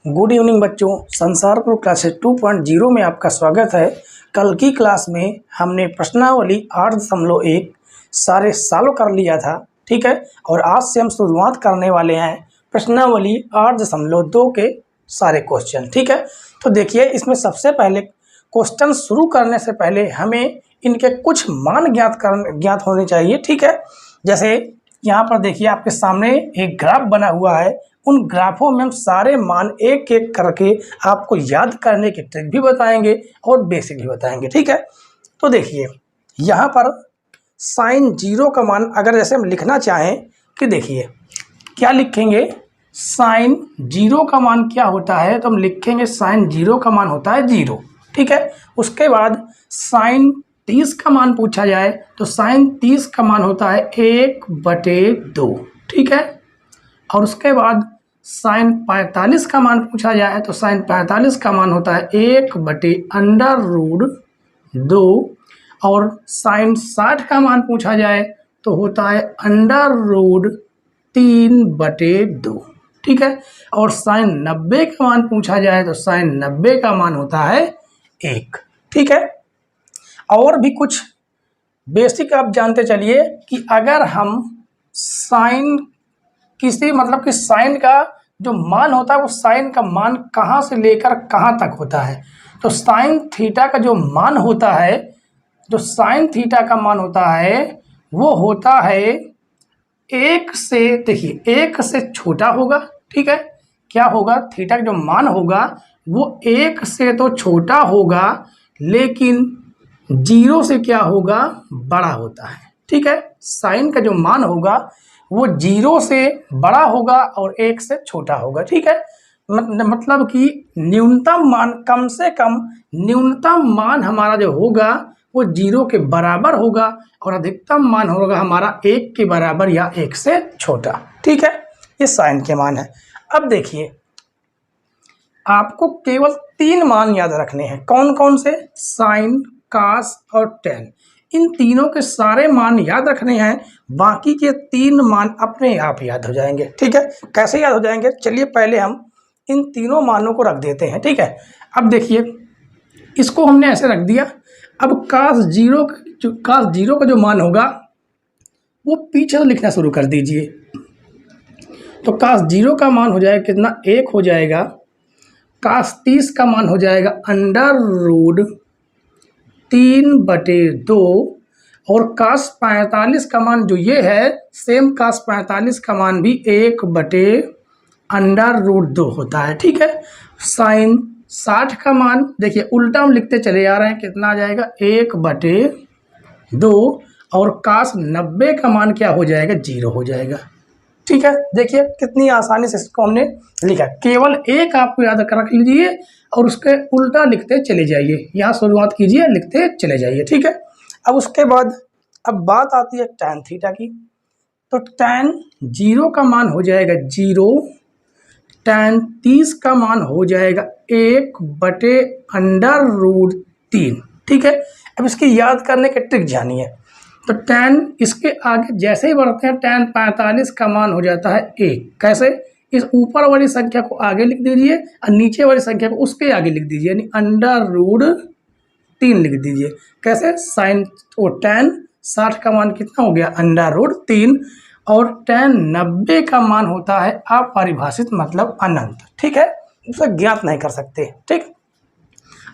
Good evening बच्चों, Sansarpur classes 2.0 में आपका स्वागत है। कल की क्लास में हमने प्रश्नावली 8.1 सारे सालों कर लिया था, ठीक है। और आज से हम शुरुआत करने वाले हैं प्रश्नावली 8.2 के सारे क्वेश्चन, ठीक है। तो देखिए, इसमें सबसे पहले क्वेश्चन शुरू करने से पहले हमें इनके कुछ मान ज्ञात होने चाहिए, ठीक है। जैसे यहाँ पर देखिए, आपके सामने एक ग्राफ बना हुआ है। उन ग्राफों में हम सारे मान एक एक करके आपको याद करने की ट्रिक भी बताएंगे और बेसिक भी बताएंगे, ठीक है। तो देखिए, यहाँ पर साइन 0 का मान अगर जैसे हम लिखना चाहें कि देखिए क्या लिखेंगे, साइन 0 का मान क्या होता है, तो हम लिखेंगे साइन 0 का मान होता है 0, ठीक है। उसके बाद साइन 30 का मान पूछा जाए तो साइन 30 का मान होता है 1/2, ठीक है। और उसके बाद साइन 45 का मान पूछा जाए तो साइन 45 का मान होता है 1/√2। और साइन 60 का मान पूछा जाए तो होता है √3/2, ठीक है। और साइन 90 का मान पूछा जाए तो साइन 90 का मान होता है 1, ठीक है। और भी कुछ बेसिक आप जानते चलिए कि अगर हम साइन मतलब कि साइन का जो मान होता है वो साइन का मान कहाँ से लेकर कहाँ तक होता है, तो साइन थीटा का जो मान होता है, जो साइन थीटा का मान होता है वो होता है 1 से, देखिए 1 से छोटा होगा, ठीक है। क्या होगा, थीटा का जो मान होगा वो 1 से तो छोटा होगा, लेकिन 0 से क्या होगा, बड़ा होता है, ठीक है। साइन का जो मान होगा वो 0 से बड़ा होगा और 1 से छोटा होगा, ठीक है। मतलब कि न्यूनतम मान, कम से कम न्यूनतम मान हमारा जो होगा वो 0 के बराबर होगा और अधिकतम मान होगा हमारा 1 के बराबर या 1 से छोटा, ठीक है। ये साइन के मान है। अब देखिए, आपको केवल 3 मान याद रखने हैं। कौन कौन से, साइन, कास और टेन। इन तीनों के सारे मान याद रखने हैं, बाकी के 3 मान अपने आप याद हो जाएंगे, ठीक है। कैसे याद हो जाएंगे, चलिए पहले हम इन तीनों मानों को रख देते हैं, ठीक है। अब देखिए, इसको हमने ऐसे रख दिया। अब कास 0 का जो मान होगा वो पीछे से लिखना शुरू कर दीजिए। तो कास 0 का मान हो जाएगा कितना, 1 हो जाएगा। कास 30 का मान हो जाएगा √3/2। और कास 45 का मान जो ये है, सेम कास 45 का मान भी 1/√2 होता है, ठीक है। साइन 60 का मान देखिए उल्टा हम लिखते चले आ रहे हैं, कितना आ जाएगा 1/2। और कास 90 का मान क्या हो जाएगा, 0 हो जाएगा, ठीक है। देखिए कितनी आसानी से इसको हमने लिखा। केवल एक आपको याद कर रख लीजिए और उसके उल्टा लिखते चले जाइए। यहाँ शुरुआत कीजिए, लिखते चले जाइए, ठीक है। अब उसके बाद अब बात आती है tan थीटा की। तो tan 0 का मान हो जाएगा 0, tan 30 का मान हो जाएगा 1/√3, ठीक है। अब इसकी याद करने की ट्रिक जानिए। तो tan इसके आगे जैसे ही बढ़ते हैं, tan 45 का मान हो जाता है 1। कैसे, इस ऊपर वाली संख्या को आगे लिख दीजिए और नीचे वाली संख्या को उसके आगे लिख दीजिए, यानी √3 लिख दीजिए। कैसे, साइन और tan 60 का मान कितना हो गया, √3। और tan 90 का मान होता है अपरिभाषित, मतलब अनंत, ठीक है। उसे ज्ञात नहीं कर सकते, ठीक।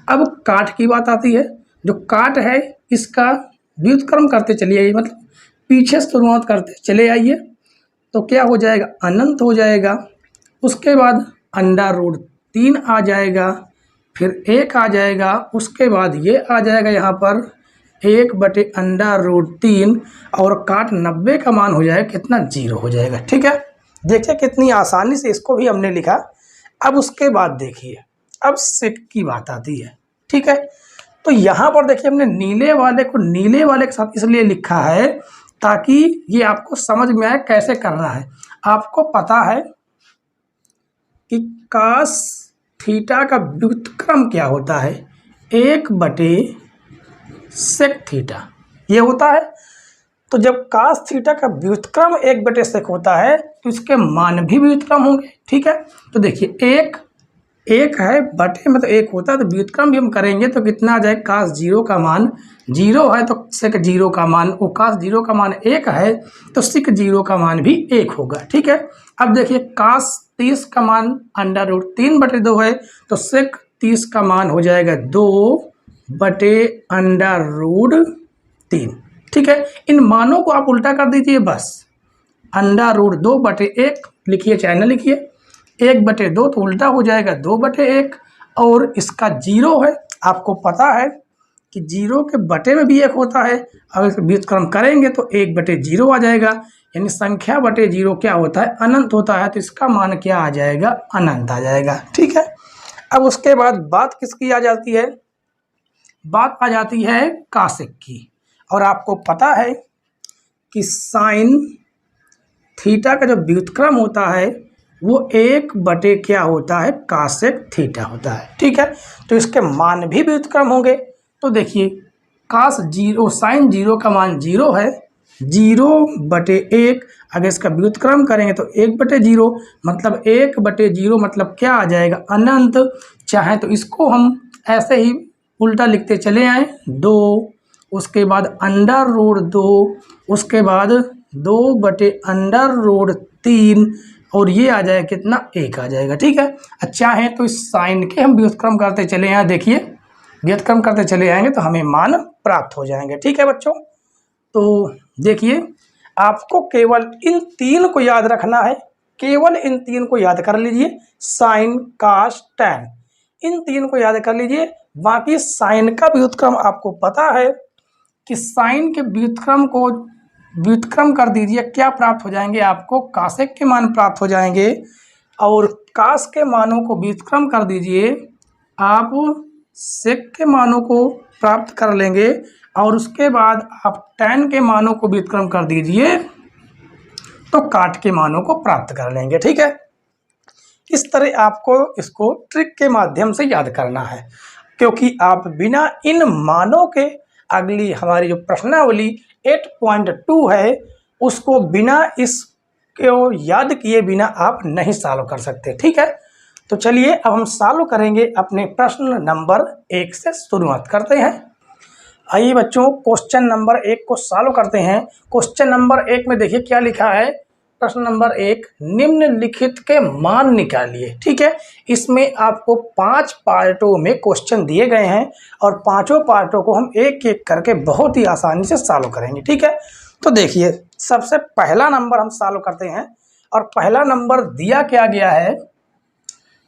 अब काट की बात आती है। जो काट है इसका व्युत्क्रम करते चलिए आइए, मतलब पीछे से शुरुआत करते चले आइए। तो क्या हो जाएगा, अनंत हो जाएगा। उसके बाद √3 आ जाएगा, फिर 1 आ जाएगा। उसके बाद ये आ जाएगा यहाँ पर 1/√3। और काट 90 का मान हो जाएगा कितना, 0 हो जाएगा, ठीक है। देखिए कितनी आसानी से इसको भी हमने लिखा। अब उसके बाद देखिए, अब सेक की बात आती है, ठीक है। तो यहाँ पर देखिए, हमने नीले वाले को नीले वाले के साथ इसलिए लिखा है ताकि ये आपको समझ में आए कैसे करना है। आपको पता है कि कास थीटा का व्युत्क्रम क्या होता है, 1/सेक थीटा ये होता है। तो जब कास थीटा का व्युत्क्रम 1/सेक होता है तो इसके मान भी व्युत्क्रम होंगे, ठीक है। तो देखिए 1 एक है बटे में तो एक होता है, तो व्युत्क्रम भी हम करेंगे तो कितना आ जाएगा, काश जीरो का मान जीरो है तो सेक जीरो का मान, वो काश जीरो का मान एक है तो सिक जीरो का मान भी एक होगा। ठीक है, अब देखिए काश 30 का मान अंडर रूट 3/2 है तो सेक 30 का मान हो जाएगा 2/√3। ठीक है, इन मानों को आप उल्टा कर दीजिए बस, अंडर रूट 2/1 लिखिए, चाहे न लिखिए, 1/2 तो उल्टा हो जाएगा 2/1, और इसका जीरो है, आपको पता है कि जीरो के बटे में भी एक होता है, अगर इसे व्युत्क्रम करेंगे तो 1/0 आ जाएगा, यानी संख्या बटे जीरो क्या होता है, अनंत होता है, तो इसका मान क्या आ जाएगा, अनंत आ जाएगा। ठीक है, अब उसके बाद बात किसकी आ जाती है, बात आ जाती है कासेक की, और आपको पता है कि साइन थीटा का जो व्युत्क्रम होता है वो 1 क्या होता है, कासेक थीटा होता है। ठीक है, तो इसके मान भी व्युत्क्रम होंगे, तो देखिए कास जीरो साइन जीरो का मान जीरो है, 0/1, अगर इसका व्युत्क्रम करेंगे तो 1/0, मतलब 1/0 मतलब क्या आ जाएगा, अनंत। चाहे तो इसको हम ऐसे ही उल्टा लिखते चले आए, 2, उसके बाद अंडर रूट 2, उसके बाद 2/√3, और ये आ जाएगा कितना, 1 आ जाएगा। ठीक है, अच्छा है तो इस साइन के हम व्युत्क्रम करते चले आए, देखिए व्युत्क्रम करते चले आएंगे तो हमें मान प्राप्त हो जाएंगे। ठीक है बच्चों, तो देखिए आपको केवल इन 3 को याद रखना है, केवल इन 3 को याद कर लीजिए, साइन कास टैन, इन 3 को याद कर लीजिए। बाकी साइन का व्युत्क्रम आपको पता है कि साइन के व्युत्क्रम को व्युत्क्रम कर दीजिए, क्या प्राप्त हो जाएंगे आपको, कासेक के मान प्राप्त हो जाएंगे, और कास के मानों को व्युत्क्रम कर दीजिए, आप सेक के मानों को प्राप्त कर लेंगे, और उसके बाद आप टैन के मानों को व्युत्क्रम कर दीजिए तो काट के मानों को प्राप्त कर लेंगे। ठीक है, इस तरह आपको इसको ट्रिक के माध्यम से याद करना है, क्योंकि आप बिना इन मानों के अगली हमारी जो प्रश्नावली 8.2 है उसको बिना इसको याद किए बिना आप नहीं सॉल्व कर सकते। ठीक है, तो चलिए अब हम सॉल्व करेंगे अपने प्रश्न नंबर 1 से शुरुआत करते हैं। आइए बच्चों क्वेश्चन नंबर 1 को सॉल्व करते हैं। क्वेश्चन नंबर 1 में देखिए क्या लिखा है, प्रश्न नंबर 1, निम्नलिखित के मान निकालिए। ठीक है, इसमें आपको 5 पार्टों में क्वेश्चन दिए गए हैं, और पांचों पार्टों को हम एक एक करके बहुत ही आसानी से सॉल्व करेंगे। ठीक है, तो देखिए सबसे पहला नंबर हम सॉल्व करते हैं, और पहला नंबर दिया क्या गया है,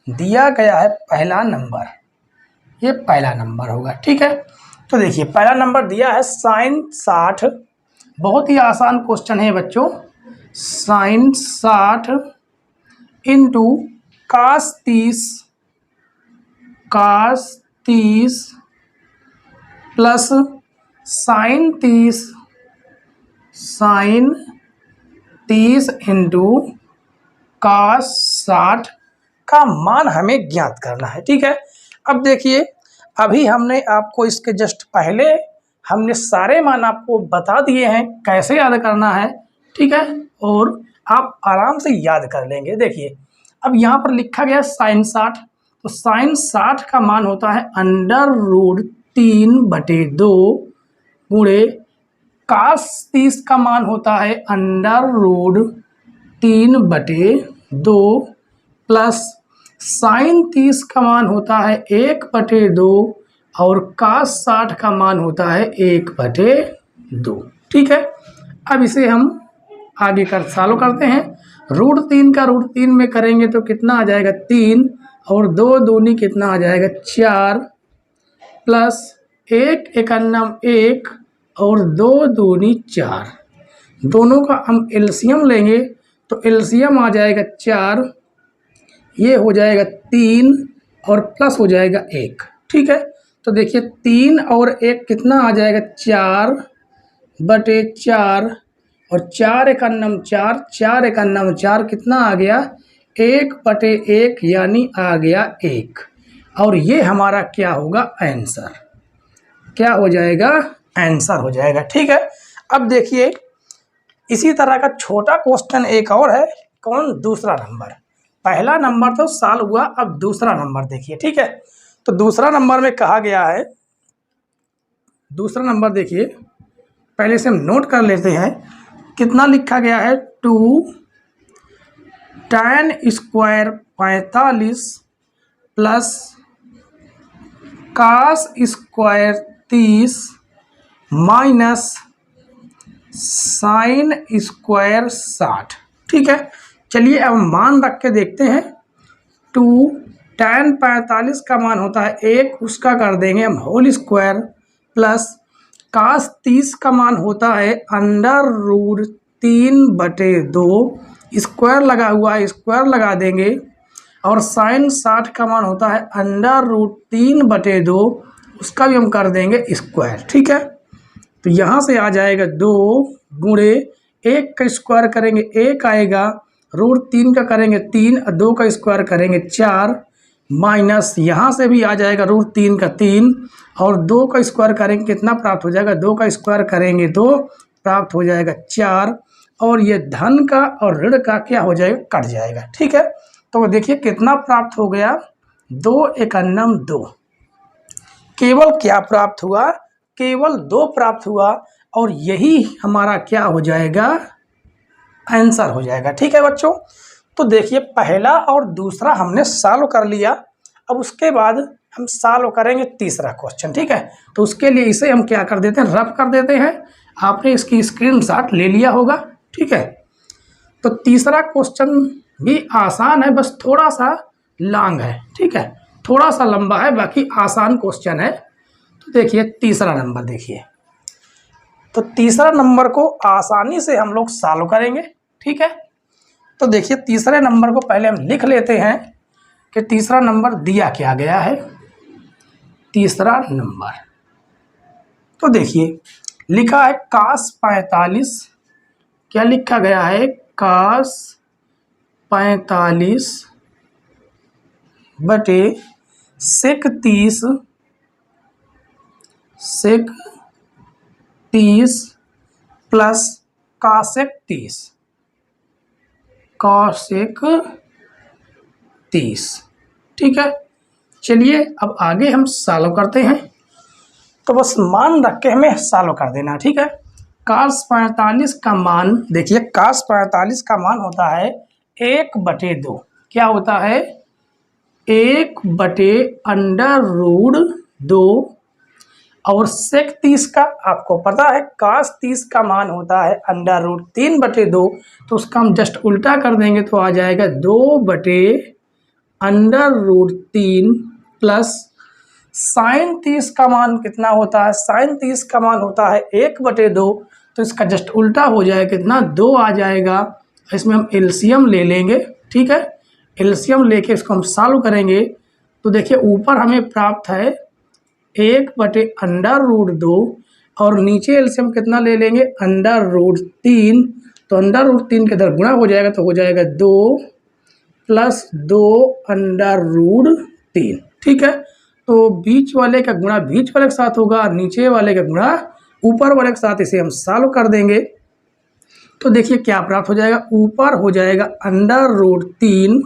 दिया गया है पहला नंबर, ये पहला नंबर होगा। ठीक है, तो देखिए पहला नंबर दिया है साइन 60, बहुत ही आसान क्वेश्चन है बच्चों, sine 60 into cos 30 plus sine 30 into cos 60 का मान हमें ज्ञात करना है। ठीक है, अब देखिए अभी हमने आपको इसके जस्ट पहले हमने सारे मान आपको बता दिए हैं कैसे याद करना है। ठीक है, और आप आराम से याद कर लेंगे। देखिए अब यहाँ पर लिखा गया साइन 60, तो साइन 60 का मान होता है अंडर√3/2 गुणे कास 30 का मान होता है अंडर√3/2 प्लस साइन 30 का मान होता है 1/2 और कास 60 का मान होता है 1/2। ठीक है, अब इसे हम आगे कर सॉल्व करते हैं। √3 का √3 में करेंगे तो कितना आ जाएगा 3, और 2 दूनी कितना आ जाएगा 4, प्लस 1 एकन्नम 1 और 2 दूनी 4, दोनों का हम एलसीएम लेंगे तो एलसीएम आ जाएगा 4, ये हो जाएगा 3 और प्लस हो जाएगा 1। ठीक है, तो देखिए 3 और 1 कितना आ जाएगा 4/4, और 4 एकन्नम 4, 4 एकन्नम 4 कितना आ गया 1/1, यानी आ गया 1, और ये हमारा क्या होगा आंसर, क्या हो जाएगा आंसर हो जाएगा। ठीक है, अब देखिए इसी तरह का छोटा क्वेश्चन एक और है, कौन, दूसरा नंबर, पहला नंबर तो सॉल्व हुआ, अब दूसरा नंबर देखिए, ठीक है। तो दूसरा नंबर में कहा गया है, दूसरा नंबर देखिए, पहले से हम नोट कर लेते हैं कितना लिखा गया है। 2 tan square 45 plus cos square 30 minus sine square 60, ठीक है। चलिए अब मान रख के देखते हैं। 2 tan 45 का मान होता है 1, उसका कर देंगे हम होल स्क्वायर, प्लस cos 30 का मान होता है √3/2, स्क्वायर लगा हुआ है, स्क्वायर लगा देंगे, और साइन 60 का मान होता है √3/2, उसका भी हम कर देंगे स्क्वायर, ठीक है। तो यहाँ से आ जाएगा 2 गुणे 1 का स्क्वायर करेंगे 1 आएगा, √3 का करेंगे 3, 2 का स्क्वायर करेंगे 4, माइनस यहाँ से भी आ जाएगा √3 का 3, और 2 का स्क्वायर करेंगे कितना प्राप्त हो जाएगा, 2 का स्क्वायर करेंगे 2, प्राप्त हो जाएगा 4, और ये धन का और ऋण का क्या हो जाएगा, कट जाएगा, ठीक है। तो देखिए कितना प्राप्त हो गया, 2 एकन्नम 2। केवल क्या प्राप्त हुआ, केवल 2 प्राप्त हुआ, और यही हमारा क्या हो जाएगा, आंसर हो जाएगा, ठीक है बच्चों। तो देखिए पहला और दूसरा हमने सॉल्व कर लिया, अब उसके बाद हम सॉल्व करेंगे तीसरा क्वेश्चन, ठीक है। तो उसके लिए इसे हम क्या कर देते हैं, रफ कर देते हैं। आपने इसकी स्क्रीनशॉट ले लिया होगा, ठीक है। तो तीसरा क्वेश्चन भी आसान है, बस थोड़ा सा लॉन्ग है, ठीक है, थोड़ा सा लंबा है, बाकी आसान क्वेश्चन है। तो देखिए तीसरा नंबर देखिए, तो तीसरा नंबर को आसानी से हम लोग सॉल्व करेंगे, ठीक है। तो देखिए तीसरे नंबर को पहले हम लिख लेते हैं कि तीसरा नंबर दिया क्या गया है। तीसरा नंबर तो देखिए लिखा है cos 45, क्या लिखा गया है, cos 45 बटे sec 30 प्लस cosec 30, ठीक है। चलिए अब आगे हम सॉल्व करते हैं, तो बस मान रख के हमें सॉल्व कर देना, ठीक है। cos 45 का मान देखिए, cos 45 का मान होता है 1/2, क्या होता है, 1/√2, और sec 30 का आपको पता है, cos 30 का मान होता है √3/2, तो उसका हम जस्ट उल्टा कर देंगे तो आ जाएगा 2/√3, प्लस साइन 30 का मान कितना होता है, साइन 30 का मान होता है 1/2, तो इसका जस्ट उल्टा हो जाएगा कितना, 2 आ जाएगा। इसमें हम एलसीएम ले लेंगे, ठीक है, एलसीएम लेके इसको हम सॉल्व करेंगे। तो देखिए ऊपर हमें प्राप्त है 1/√2, और नीचे एलसीएम कितना ले लेंगे, √3, तो √3 के इधर गुणा हो जाएगा, तो हो जाएगा 2 + 2/√3, ठीक है। तो बीच वाले का गुणा बीच वाले के साथ होगा, नीचे वाले का गुणा ऊपर वाले के साथ, इसे हम सॉल्व कर देंगे। तो देखिए क्या प्राप्त हो जाएगा, ऊपर हो जाएगा √3,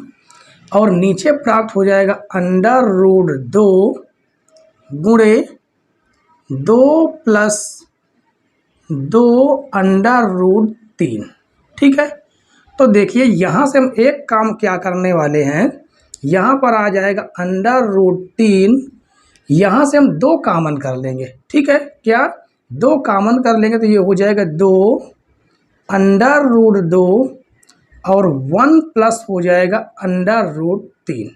और नीचे प्राप्त हो जाएगा √2 गुणे 2 + 2/√3, ठीक है। तो देखिए यहाँ से हम एक काम क्या करने वाले हैं, यहाँ पर आ जाएगा √3, यहाँ से हम 2 कॉमन कर लेंगे, ठीक है, क्या 2 कॉमन कर लेंगे तो ये हो जाएगा 2/√2, और 1 प्लस हो जाएगा √3,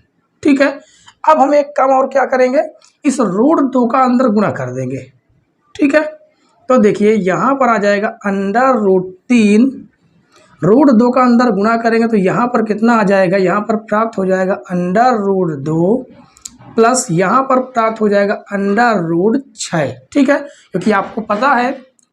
ठीक है। अब हम एक काम और क्या करेंगे, इस √2 का अंदर गुणा कर देंगे, ठीक है। तो देखिए यहाँ पर आ जाएगा √3, √2 का अंदर गुणा करेंगे तो यहाँ पर कितना आ जाएगा, यहाँ पर प्राप्त हो जाएगा √2, प्लस यहाँ पर प्राप्त हो जाएगा √6, ठीक है। क्योंकि आपको पता है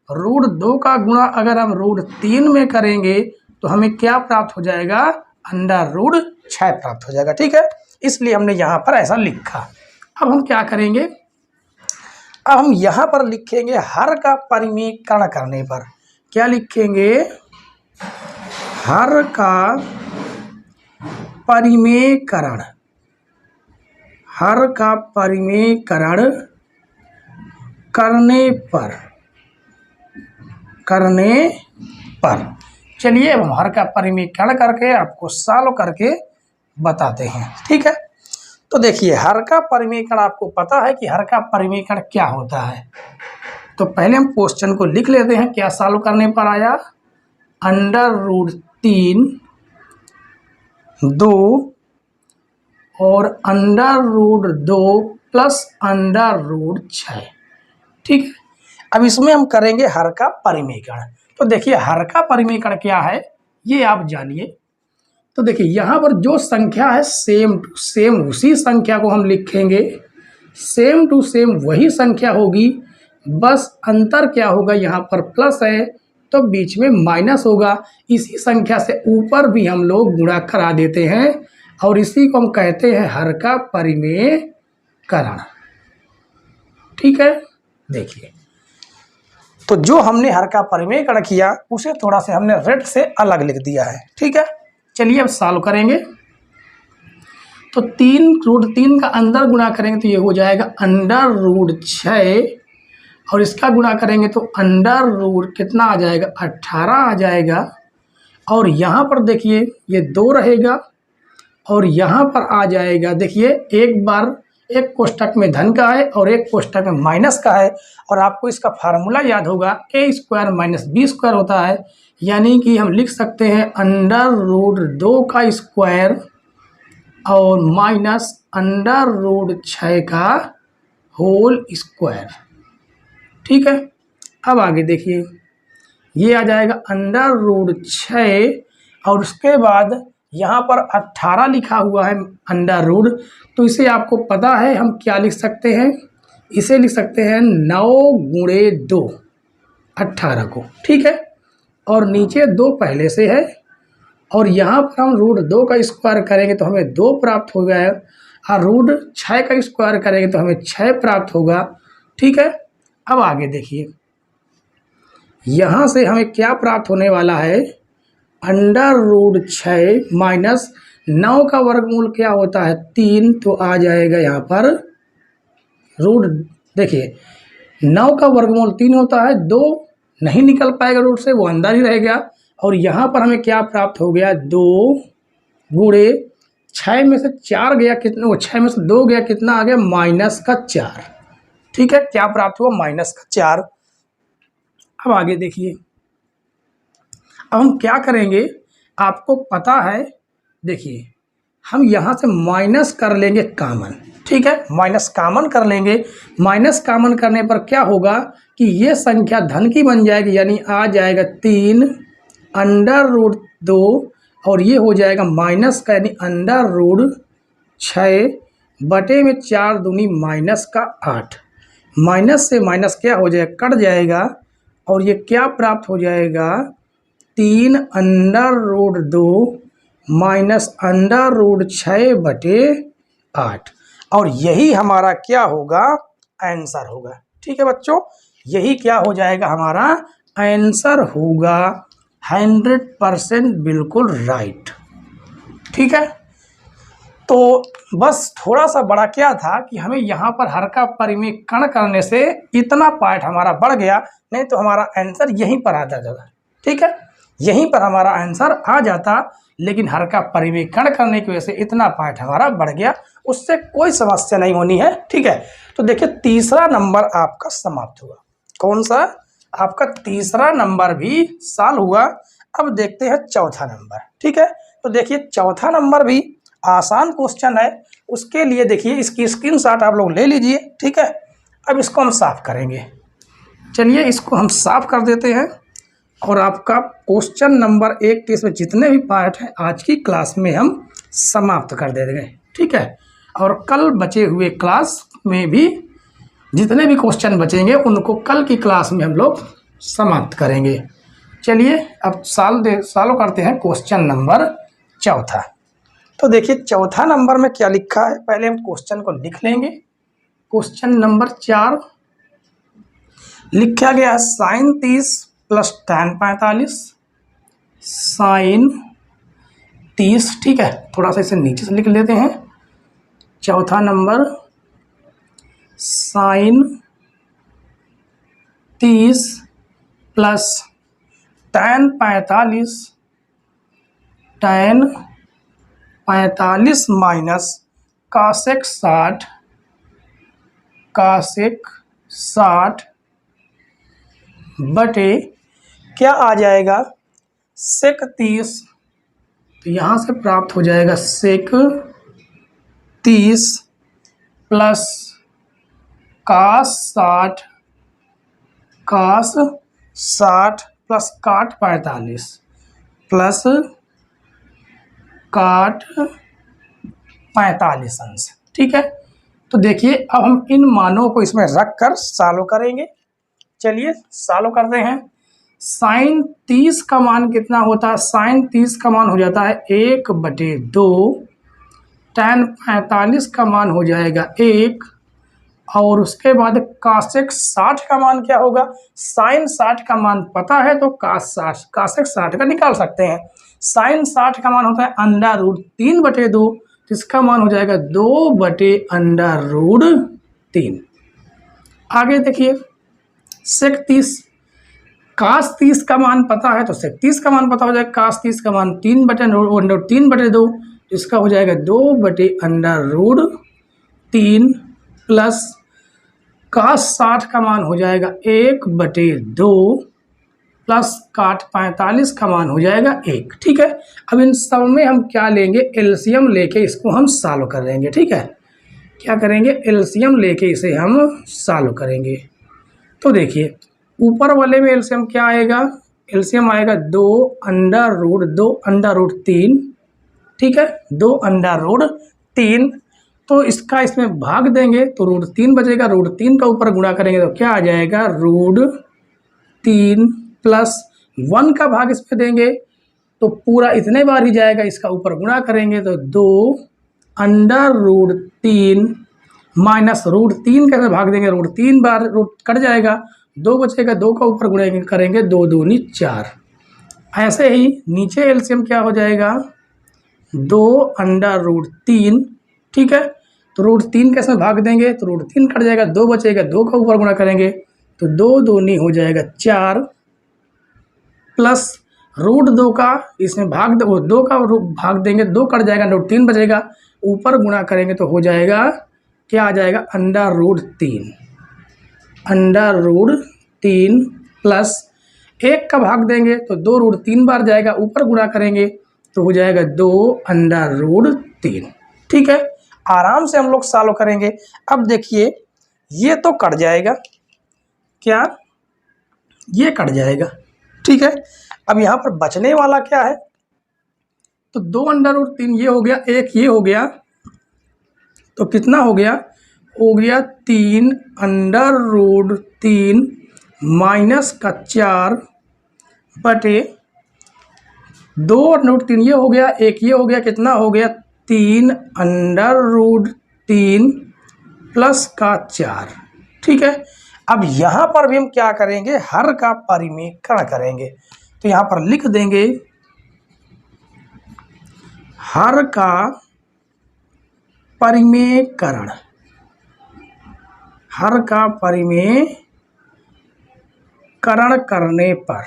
√2 का गुणा अगर हम √3 में करेंगे तो हमें क्या प्राप्त हो जाएगा, √6 प्राप्त हो जाएगा, ठीक है। इसलिए हमने यहाँ पर ऐसा लिखा। अब हम क्या करेंगे, अब हम यहाँ पर लिखेंगे हर का परिमीकरण करने पर, क्या लिखेंगे, हर का परिमेयकरण, हर का परिमेयकरण करने पर चलिए अब हम हर का परिमेयकरण करके आपको सॉल्व करके बताते हैं। ठीक है, तो देखिए हर का परिमेयकरण आपको पता है कि हर का परिमेयकरण क्या होता है। तो पहले हम क्वेश्चन को लिख लेते हैं। क्या सॉल्व करने पर आया, √3 2 और √2 प्लस √6। ठीक है, अब इसमें हम करेंगे हर का परिमेयकरण। तो देखिए हर का परिमेयकरण क्या है ये आप जानिए। तो देखिए यहाँ पर जो संख्या है सेम टू सेम उसी संख्या को हम लिखेंगे, सेम टू सेम वही संख्या होगी, बस अंतर क्या होगा, यहाँ पर प्लस है तो बीच में माइनस होगा। इसी संख्या से ऊपर भी हम लोग गुणा करा देते हैं और इसी को हम कहते हैं हर का परिमेयकरण। ठीक है, देखिए तो जो हमने हर का परिमेयकरण किया उसे थोड़ा सा हमने रेड से अलग लिख दिया है। ठीक है, चलिए अब सॉल्व करेंगे। तो 3√3 का अंदर गुणा करेंगे तो ये हो जाएगा √6 और इसका गुणा करेंगे तो अंडर कितना आ जाएगा, 18 आ जाएगा। और यहाँ पर देखिए ये 2 रहेगा और यहाँ पर आ जाएगा, देखिए एक बार एक कोष्ठक में धन का है और एक कोष्ठक में माइनस का है। और आपको इसका फार्मूला याद होगा, a² - b² होता है, यानी कि हम लिख सकते हैं √2 का स्क्वायर और माइनस √6 का होल स्क्वायर। ठीक है, अब आगे देखिए ये आ जाएगा √6 और उसके बाद यहाँ पर 18 लिखा हुआ है √, तो इसे आपको पता है हम क्या लिख सकते हैं, इसे लिख सकते हैं 9 × 2 18 को। ठीक है, और नीचे 2 पहले से है और यहाँ पर हम √2 का स्क्वायर करेंगे तो हमें 2 प्राप्त हो गया और √6 का स्क्वायर करेंगे तो हमें 6 प्राप्त होगा। ठीक है, अब आगे देखिए यहाँ से हमें क्या प्राप्त होने वाला है, √6 माइनस 9 का वर्गमूल क्या होता है 3, तो आ जाएगा यहाँ पर देखिए 9 का वर्गमूल 3 होता है, 2 नहीं निकल पाएगा रूट से, वो अंदर ही रह गया। और यहाँ पर हमें क्या प्राप्त हो गया, 2 × 6 में से 4 गया कितना, वो 6 में से 2 गया कितना आ गया, -4। ठीक है, क्या प्राप्त हुआ, -4। अब आगे देखिए, अब हम क्या करेंगे आपको पता है, देखिए हम यहाँ से माइनस कर लेंगे कॉमन। ठीक है, माइनस कॉमन कर लेंगे। माइनस कॉमन करने पर क्या होगा कि ये संख्या धन की बन जाएगी, यानी आ जाएगा 3 √2 और ये हो जाएगा माइनस का, यानी √6 बटे में 4 दूनी -8। माइनस से माइनस क्या हो जाएगा, कट जाएगा और ये क्या प्राप्त हो जाएगा, 3 √2 माइनस √6 बटे 8। और यही हमारा क्या होगा, आंसर होगा। ठीक है बच्चों, यही क्या हो जाएगा, हमारा आंसर होगा 100% बिल्कुल राइट। ठीक है, तो बस थोड़ा सा बड़ा क्या था कि हमें यहाँ पर हर का परिमेयकरण करने से इतना पार्ट हमारा बढ़ गया, नहीं तो हमारा आंसर यहीं पर आ जाता। ठीक है, यहीं पर हमारा आंसर आ जाता, लेकिन हर का परिमेयकरण करने की वजह से इतना पार्ट हमारा बढ़ गया, उससे कोई समस्या नहीं होनी है। ठीक है, तो देखिए तीसरा नंबर आपका समाप्त हुआ। कौन सा, आपका तीसरा नंबर भी सॉल्व हुआ। अब देखते हैं चौथा नंबर। ठीक है, तो देखिए चौथा नंबर भी आसान क्वेश्चन है, उसके लिए देखिए इसकी स्क्रीनशॉट आप लोग ले लीजिए। ठीक है, अब इसको हम साफ करेंगे। चलिए इसको हम साफ कर देते हैं और आपका क्वेश्चन नंबर 1 के इसमें जितने भी पार्ट हैं आज की क्लास में हम समाप्त कर देंगे। ठीक है, और कल बचे हुए क्लास में भी जितने भी क्वेश्चन बचेंगे उनको कल की क्लास में हम लोग समाप्त करेंगे। चलिए अब सॉल्व करते हैं क्वेश्चन नंबर चौथा। तो देखिए चौथा नंबर में क्या लिखा है, पहले हम क्वेश्चन को लिख लेंगे। क्वेश्चन नंबर 4 लिखा गया है sin 30 + tan 45 sin 30, ठीक है। थोड़ा सा इसे नीचे से लिख लेते हैं। चौथा नंबर sine 30 plus tan 45 minus cosec 60 बटे क्या आ जाएगा सेक 30। तो यहाँ से प्राप्त हो जाएगा सेक 30 प्लस कास 60 प्लस काट 45 प्लस काट 45 अंश, ठीक है। तो देखिए अब हम इन मानों को इसमें रख कर सॉल्व करेंगे। चलिए सॉल्व करते हैं। साइन 30 का मान कितना होता है? साइन 30 का मान हो जाता है 1/2। tan 45 का मान हो जाएगा 1, और उसके बाद कासेक 60 का मान क्या होगा? साइन 60 का मान पता है तो कासेक 60 का निकाल सकते हैं। साइन 60 का मान होता है √3/2, जिसका मान हो जाएगा 2/√3। आगे देखिए सेक 30, कास 30 का मान पता है तो सेक 30 का मान पता हो जाएगा। कास 30 का मान 3/2, जिसका हो जाएगा 2/√3 प्लस कास 60 का मान हो जाएगा 1/2 प्लस काट 45 का मान हो जाएगा 1, ठीक है। अब इन सब में हम क्या लेंगे? एलसीएम लेके इसको हम सॉल्व कर लेंगे, ठीक है। क्या करेंगे? एलसीएम लेके इसे हम सॉल्व करेंगे। तो देखिए ऊपर वाले में एलसीएम क्या आएगा? एलसीएम आएगा 2√3, ठीक है, 2√3। तो इसका इसमें भाग देंगे तो √3 बचेगा। √3 का ऊपर गुणा करेंगे तो क्या आ जाएगा? √3 प्लस 1 का भाग इस पे देंगे तो पूरा इतने बार ही जाएगा। इसका ऊपर गुणा करेंगे तो 2√3 माइनस √3 कैसे भाग देंगे? √3 बार रूट कट जाएगा, 2 बचेगा, 2 का ऊपर गुणा करेंगे, 2 दूनी 4। ऐसे ही नीचे एलसीएम क्या हो जाएगा? 2√3, ठीक है। तो √3 कैसे भाग देंगे तो √3 कट जाएगा, 2 बचेगा, 2 का ऊपर गुणा करेंगे तो 2 दूनी हो जाएगा 4 प्लस √2 का इसमें भाग 2 का भाग देंगे, 2 कट जाएगा, √3 बचेगा, ऊपर गुणा करेंगे तो हो जाएगा क्या आ जाएगा? √3 प्लस 1 का भाग देंगे तो 2√3 बार जाएगा, ऊपर गुणा करेंगे तो हो जाएगा 2√3, ठीक है। आराम से हम लोग सॉल्व करेंगे। अब देखिए ये तो कट जाएगा, क्या? ये कट जाएगा, ठीक है। अब यहाँ पर बचने वाला क्या है? तो 2√3 ये हो गया, एक ये हो गया, तो कितना हो गया? हो गया 3√3 माइनस का 4 बटे 2√3 ये हो गया, एक ये हो गया, कितना हो गया? 3√3 प्लस का 4, ठीक है। अब यहाँ पर भी हम क्या करेंगे? हर का परिमेयकरण करेंगे। तो यहाँ पर लिख देंगे हर का परिमेयकरण। हर का परिमेयकरण करने पर,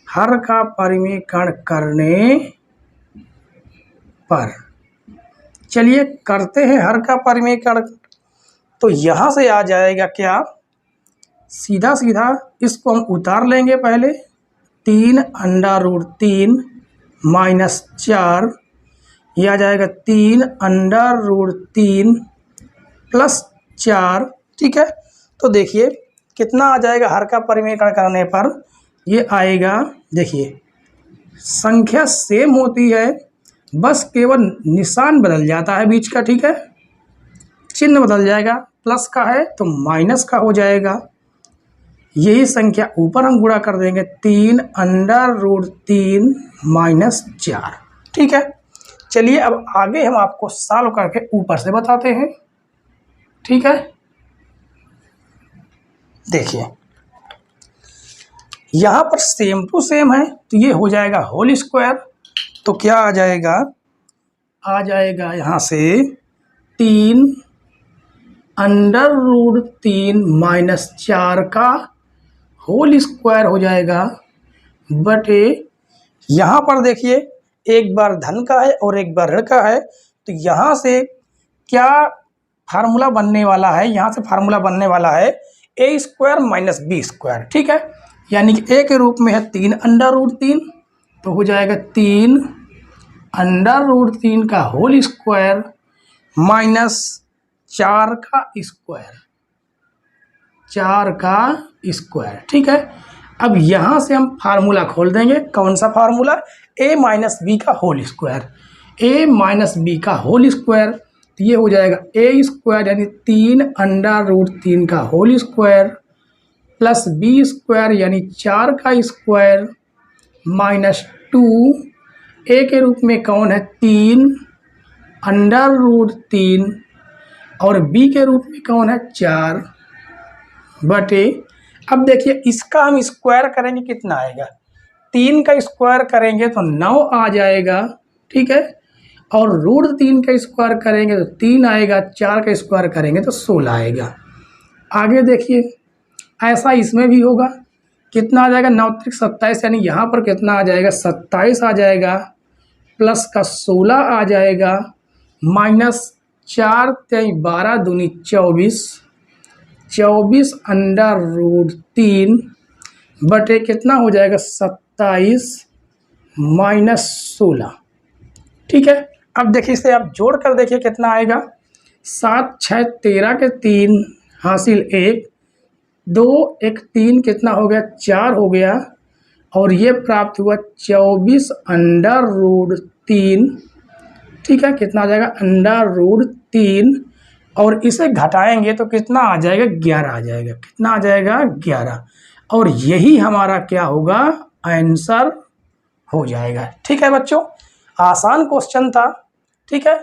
हर का परिमेयकरण करने पर, चलिए करते हैं हर का परिमेयकरण। तो यहाँ से आ जाएगा क्या? सीधा सीधा इसको हम उतार लेंगे पहले। 3√3 माइनस 4, यह आ जाएगा 3√3 प्लस 4, ठीक है। तो देखिए कितना आ जाएगा हर का परिमेयकरण करने पर? ये आएगा, देखिए संख्या सेम होती है, बस केवल निशान बदल जाता है बीच का, ठीक है, चिन्ह बदल जाएगा। प्लस का है तो माइनस का हो जाएगा। यही संख्या ऊपर हम गुणा कर देंगे, 3√3 माइनस 4, ठीक है। चलिए अब आगे हम आपको सॉल्व करके ऊपर से बताते हैं, ठीक है। देखिए यहाँ पर सेम टू सेम है तो ये हो जाएगा होल स्क्वायर तो क्या आ जाएगा यहाँ से 3 √3 माइनस 4 का होल स्क्वायर हो जाएगा बटे, यहाँ पर देखिए एक बार धन का है और एक बार ऋण का है, तो यहाँ से क्या फार्मूला बनने वाला है, यहाँ से फार्मूला बनने वाला है a² माइनस b², ठीक है। यानी कि a के रूप में है 3 √3, तो हो जाएगा 3 √3 का होल स्क्वायर माइनस 4 का स्क्वायर, ठीक है। अब यहाँ से हम फार्मूला खोल देंगे, कौन सा फार्मूला, a माइनस बी का होल स्क्वायर, तो ये हो जाएगा a² यानी 3 √3 का होल स्क्वायर प्लस b² यानी 4 का स्क्वायर माइनस 2, a के रूप में कौन है 3 √3 और b के रूप में कौन है 4 बटे, अब देखिए इसका हम स्क्वायर करेंगे कितना आएगा, 3 का स्क्वायर करेंगे तो 9 आ जाएगा, ठीक है। और √3 का स्क्वायर करेंगे तो 3 आएगा, 4 का स्क्वायर करेंगे तो 16 आएगा। आगे देखिए ऐसा इसमें भी होगा, कितना आ जाएगा 9 × 27 यानी यहाँ पर कितना आ जाएगा 27 आ जाएगा, प्लस का 16 आ जाएगा, माइनस 4 × 12 दूनी 24 √3 बटे कितना हो जाएगा 27 माइनस 16, ठीक है। अब देखिए इसे आप जोड़ कर देखिए कितना आएगा, 7 6 13 के 3 हासिल 1 2 1 3 कितना हो गया 4 हो गया, और ये प्राप्त हुआ 24 √3, ठीक है। कितना आ जाएगा √3 और इसे घटाएंगे तो कितना आ जाएगा 11 आ जाएगा, कितना आ जाएगा 11, और यही हमारा क्या होगा आंसर हो जाएगा, ठीक है बच्चों। आसान क्वेश्चन था, ठीक है।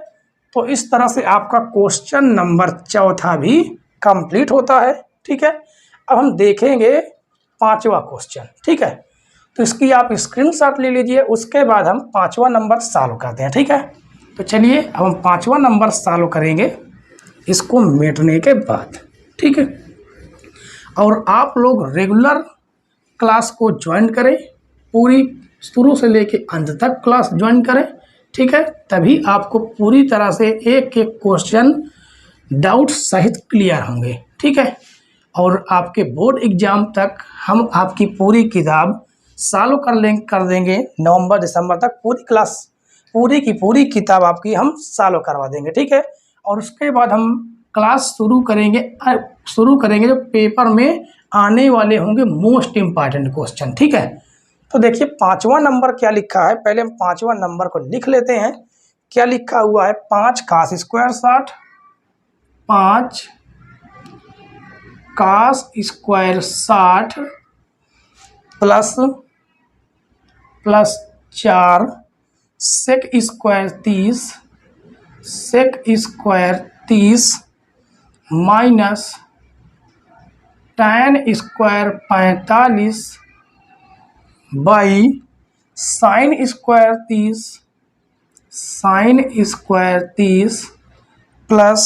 तो इस तरह से आपका क्वेश्चन नंबर 4 भी कंप्लीट होता है, ठीक है। अब हम देखेंगे 5वां क्वेश्चन, ठीक है। तो इसकी आप स्क्रीनशॉट ले लीजिए, उसके बाद हम 5वां नंबर सॉल्व करते हैं, ठीक है। तो चलिए अब हम 5वां नंबर सॉल्व करेंगे इसको मिटने के बाद, ठीक है। और आप लोग रेगुलर क्लास को ज्वाइन करें, पूरी शुरू से लेके अंत तक क्लास ज्वाइन करें, ठीक है। तभी आपको पूरी तरह से एक एक क्वेश्चन डाउट सहित क्लियर होंगे, ठीक है। और आपके बोर्ड एग्जाम तक हम आपकी पूरी किताब सॉल्व कर देंगे, नवंबर दिसंबर तक पूरी क्लास पूरी की पूरी किताब आपकी हम सॉल्व करवा देंगे, ठीक है। और उसके बाद हम क्लास शुरू करेंगे जो पेपर में आने वाले होंगे मोस्ट इम्पॉर्टेंट क्वेश्चन, ठीक है। तो देखिए 5वां नंबर क्या लिखा है, पहले हम 5वां नंबर को लिख लेते हैं। क्या लिखा हुआ है, 5 cos² 60, 5 cos² 60 plus 4 sec² 30 minus tan² 45 by sin² 30 plus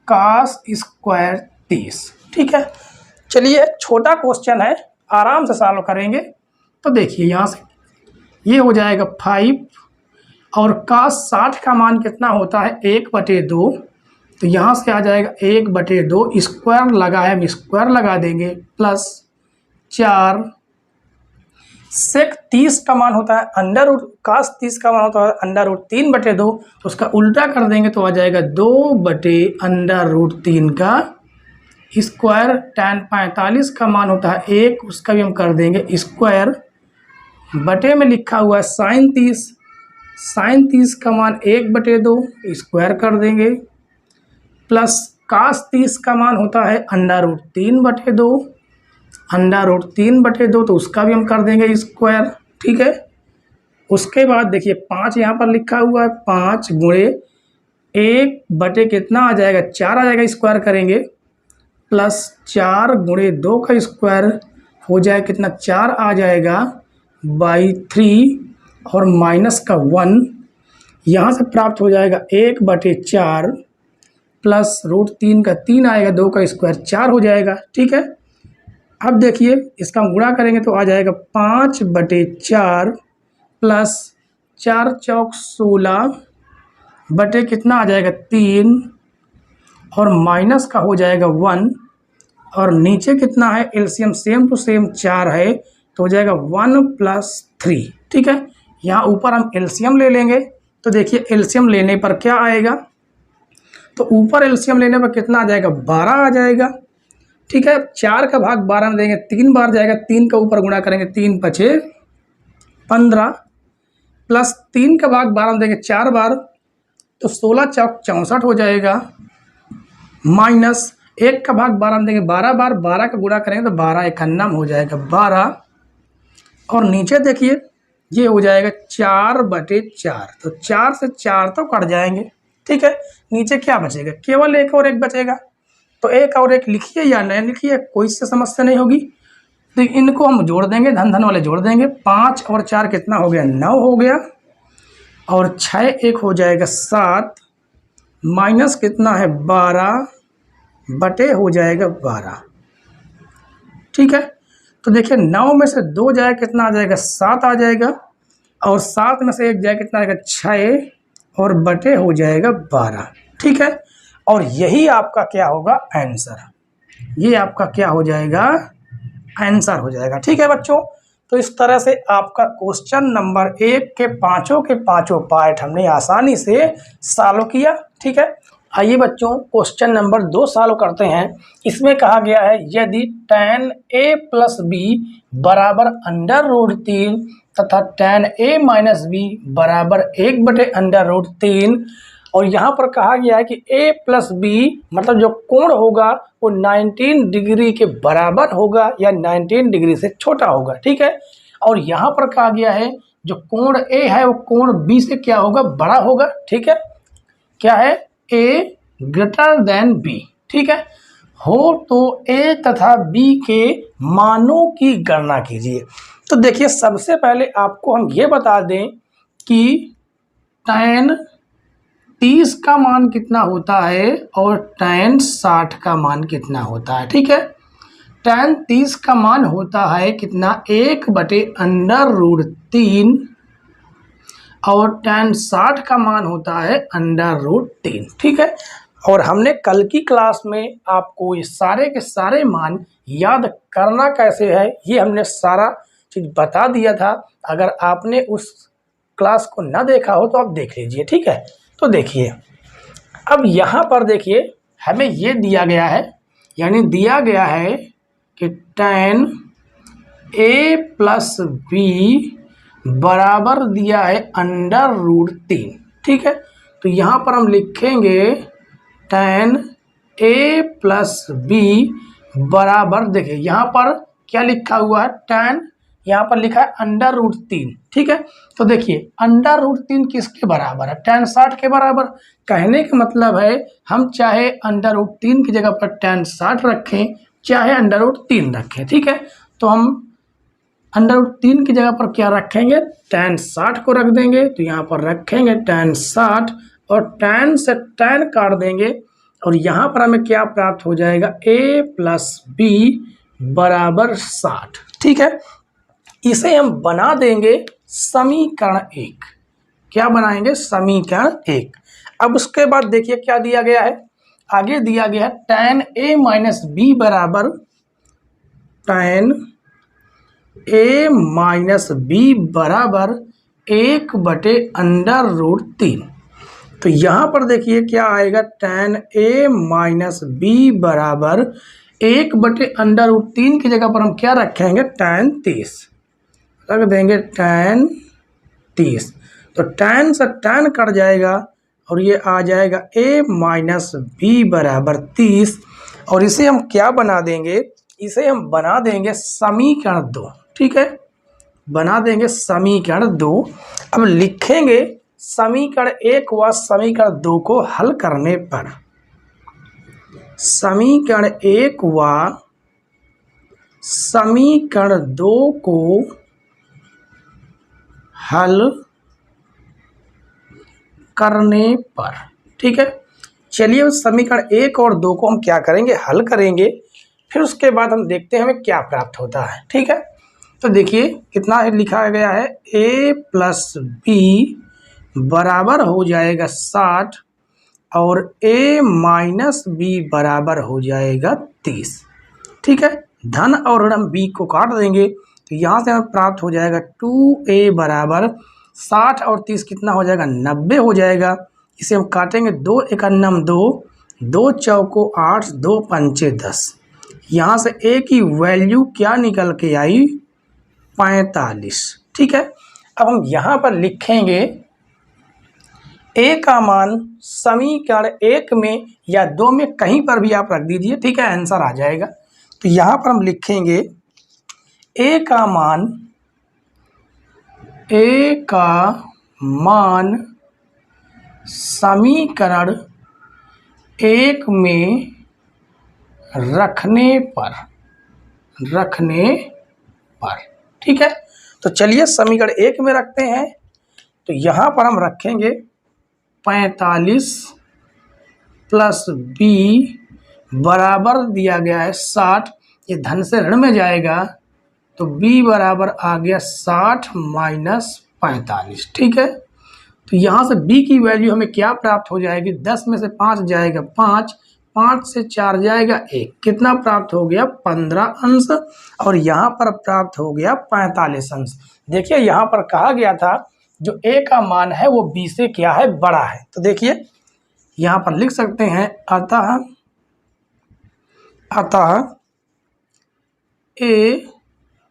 cos² 30, ठीक है। चलिए छोटा क्वेश्चन है, आराम से सॉल्व करेंगे। तो देखिए यहाँ से ये हो जाएगा 5 और cos 60 का मान कितना होता है 1/2, तो यहाँ से आ जाएगा 1/2, स्क्वायर लगा है हम स्क्वायर लगा देंगे, प्लस 4 sec 30 का मान होता है cos 30 का मान होता है √3/2, तो उसका उल्टा कर देंगे तो आ जाएगा 2/√3 का स्क्वायर। tan 45 का मान होता है 1, उसका भी हम कर देंगे स्क्वायर, बटे में लिखा हुआ है sin 30 का मान 1/2, स्क्वायर कर देंगे, प्लस cos 30 का मान होता है √3/2, तो उसका भी हम कर देंगे स्क्वायर, ठीक है। उसके बाद देखिए 5 यहाँ पर लिखा हुआ है, 5 गुणे 1 कितना आ जाएगा 4 आ जाएगा, स्क्वायर करेंगे, प्लस 4 गुणे 2 का स्क्वायर हो जाए कितना 4 आ जाएगा बाई 3 और माइनस का 1 यहाँ से प्राप्त हो जाएगा 1/4 प्लस √3 का 3 आएगा, 2 का स्क्वायर 4 हो जाएगा। ठीक है, अब देखिए इसका हम गुणा करेंगे तो आ जाएगा 5/4 प्लस 4 चौक 16 बटे कितना आ जाएगा 3 और माइनस का हो जाएगा 1 और नीचे कितना है एलसीएम सेम टू सेम 4 है तो हो जाएगा 1 + 3। ठीक है, यहाँ ऊपर हम एलसीएम ले लेंगे तो देखिए एलसीएम लेने पर क्या आएगा, तो ऊपर एलसीएम लेने पर कितना आ जाएगा 12 आ जाएगा। ठीक है, 4 का भाग 12 में देंगे 3 बार जाएगा, 3 का ऊपर गुणा करेंगे 3 × 5 = 15 प्लस 3 का भाग 12 में देंगे 4 बार तो 16 चौक 64 हो जाएगा, माइनस 1 का भाग 12 में देंगे 12 बार, 12 का गुणा करेंगे तो 12 × 1 हो जाएगा 12 और नीचे देखिए ये हो जाएगा 4/4 तो 4 से 4 तो कट जाएंगे। ठीक है, नीचे क्या बचेगा, केवल 1 और 1 बचेगा तो 1 और 1 लिखिए या नहीं लिखिए कोई से समस्या नहीं होगी। तो इनको हम जोड़ देंगे, धन धन वाले जोड़ देंगे, 5 और 4 कितना हो गया 9 हो गया और 6 1 हो जाएगा 7 माइनस कितना है 12 बटे हो जाएगा 12। ठीक है, तो देखिए 9 में से 2 जाए कितना आ जाएगा 7 आ जाएगा और 7 में से 1 जाए कितना आएगा 6 और बटे हो जाएगा 12। ठीक है, और यही आपका क्या होगा आंसर, ये आपका क्या हो जाएगा आंसर हो जाएगा। ठीक है बच्चों, तो इस तरह से आपका क्वेश्चन नंबर 1 के पाँचों पार्ट हमने आसानी से सॉल्व किया। ठीक है, आइए बच्चों क्वेश्चन नंबर 2 सॉल्व करते हैं। इसमें कहा गया है यदि tan a + b बराबर √3 तथा tan a - b बराबर 1/√3 और यहाँ पर कहा गया है कि a + b मतलब जो कोण होगा वो 19 डिग्री के बराबर होगा या 19 डिग्री से छोटा होगा। ठीक है, और यहाँ पर कहा गया है जो कोण a है वो कोण b से क्या होगा बड़ा होगा। ठीक है, क्या है a > b। ठीक है, हो तो a तथा b के मानों की गणना कीजिए। तो देखिए सबसे पहले आपको हम ये बता दें कि tan 30 का मान कितना होता है और tan 60 का मान कितना होता है। ठीक है, tan 30 का मान होता है कितना 1/√3 और tan 60 का मान होता है √3। ठीक है, और हमने कल की क्लास में आपको ये सारे के सारे मान याद करना कैसे है ये हमने सारा चीज़ बता दिया था। अगर आपने उस क्लास को ना देखा हो तो आप देख लीजिए। ठीक है, तो देखिए अब यहाँ पर देखिए हमें ये दिया गया है, यानी दिया गया है कि tan a + b बराबर दिया है √3। ठीक है, तो यहाँ पर हम लिखेंगे tan a + b बराबर, देखिए यहाँ पर क्या लिखा हुआ है tan, यहाँ पर लिखा है √3। ठीक है, तो देखिए √3 किसके बराबर है tan 60 के बराबर। कहने का मतलब है हम चाहे √3 की जगह पर tan 60 रखें चाहे √3 रखें। ठीक है, तो हम √3 की जगह पर क्या रखेंगे tan 60 को रख देंगे, तो यहाँ पर रखेंगे tan 60 और tan से tan काट देंगे और यहाँ पर हमें क्या प्राप्त हो जाएगा a + b बराबर 60। ठीक है, इसे हम बना देंगे समीकरण 1। क्या बनाएंगे समीकरण 1। अब उसके बाद देखिए क्या दिया गया है, आगे दिया गया है tan a - b बराबर tan a - b बराबर 1/√3। तो यहाँ पर देखिए क्या आएगा tan a - b बराबर 1/√3 की जगह पर हम क्या रखेंगे tan 30 रख देंगे tan 30। तो tan से tan कट जाएगा और ये आ जाएगा a - b बराबर 30 और इसे हम क्या बना देंगे, इसे हम बना देंगे समीकरण 2। ठीक है, बना देंगे समीकरण 2। अब लिखेंगे समीकरण 1 व समीकरण 2 को हल करने पर, समीकरण 1 व समीकरण 2 को हल करने पर। ठीक है, चलिए समीकरण 1 और 2 को हम क्या करेंगे, हल करेंगे, फिर उसके बाद हम देखते हैं हमें क्या प्राप्त होता है। ठीक है, तो देखिए कितना लिखा गया है, a प्लस बी बराबर हो जाएगा 60 और a माइनस बी बराबर हो जाएगा 30। ठीक है, धन और ऋण हम b को काट देंगे तो यहाँ से हमें प्राप्त हो जाएगा 2a बराबर 60 और 30 कितना हो जाएगा, 90 हो जाएगा। इसे हम काटेंगे, 2 एकन्नम 2, 2 चौको 8, 2 पंचे 10। यहाँ से a की वैल्यू क्या निकल के आई, 45। ठीक है, अब हम यहाँ पर लिखेंगे a का मान समीकरण 1 में या 2 में कहीं पर भी आप रख दीजिए। ठीक है, आंसर आ जाएगा। तो यहाँ पर हम लिखेंगे a का मान समीकरण 1 में रखने पर। ठीक है, तो चलिए समीकरण 1 में रखते हैं। तो यहाँ पर हम रखेंगे 45 प्लस b बराबर दिया गया है 60, ये धन से ऋण में जाएगा तो b बराबर आ गया 60 माइनस 45। ठीक है, तो यहाँ से b की वैल्यू हमें क्या प्राप्त हो जाएगी, 10 में से 5 जाएगा 5, 5 से 4 जाएगा 1, कितना प्राप्त हो गया, 15 अंश, और यहाँ पर प्राप्त हो गया 45 अंश। देखिए यहाँ पर कहा गया था जो a का मान है वो b से क्या है, बड़ा है। तो देखिए यहाँ पर लिख सकते हैं अतः a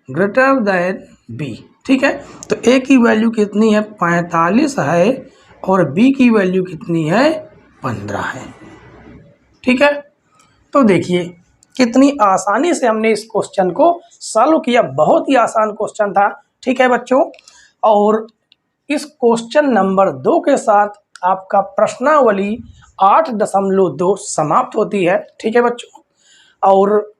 ग्रेटर देन b। ठीक है, तो a की वैल्यू कितनी है, 45 है, और b की वैल्यू कितनी है, 15 है। ठीक है, तो देखिए कितनी आसानी से हमने इस क्वेश्चन को सॉल्व किया, बहुत ही आसान क्वेश्चन था। ठीक है बच्चों, और इस क्वेश्चन नंबर 2 के साथ आपका प्रश्नावली 8.2 समाप्त होती है। ठीक है बच्चों, और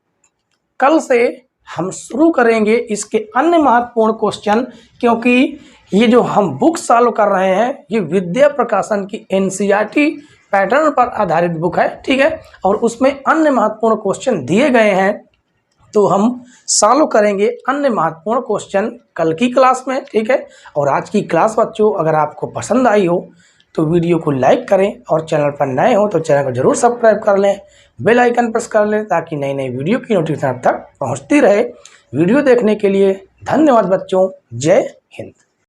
कल से हम शुरू करेंगे इसके अन्य महत्वपूर्ण क्वेश्चन, क्योंकि ये जो हम बुक सॉल्व कर रहे हैं ये विद्या प्रकाशन की एनसीईआरटी पैटर्न पर आधारित बुक है। ठीक है, और उसमें अन्य महत्वपूर्ण क्वेश्चन दिए गए हैं, तो हम सॉल्व करेंगे अन्य महत्वपूर्ण क्वेश्चन कल की क्लास में। ठीक है, और आज की क्लास बच्चों अगर आपको पसंद आई हो तो वीडियो को लाइक करें, और चैनल पर नए हो तो चैनल को जरूर सब्सक्राइब कर लें, बेल आइकन प्रेस कर लें ताकि नई नई वीडियो की नोटिफिकेशन आप तक पहुंचती रहे। वीडियो देखने के लिए धन्यवाद बच्चों, जय हिंद।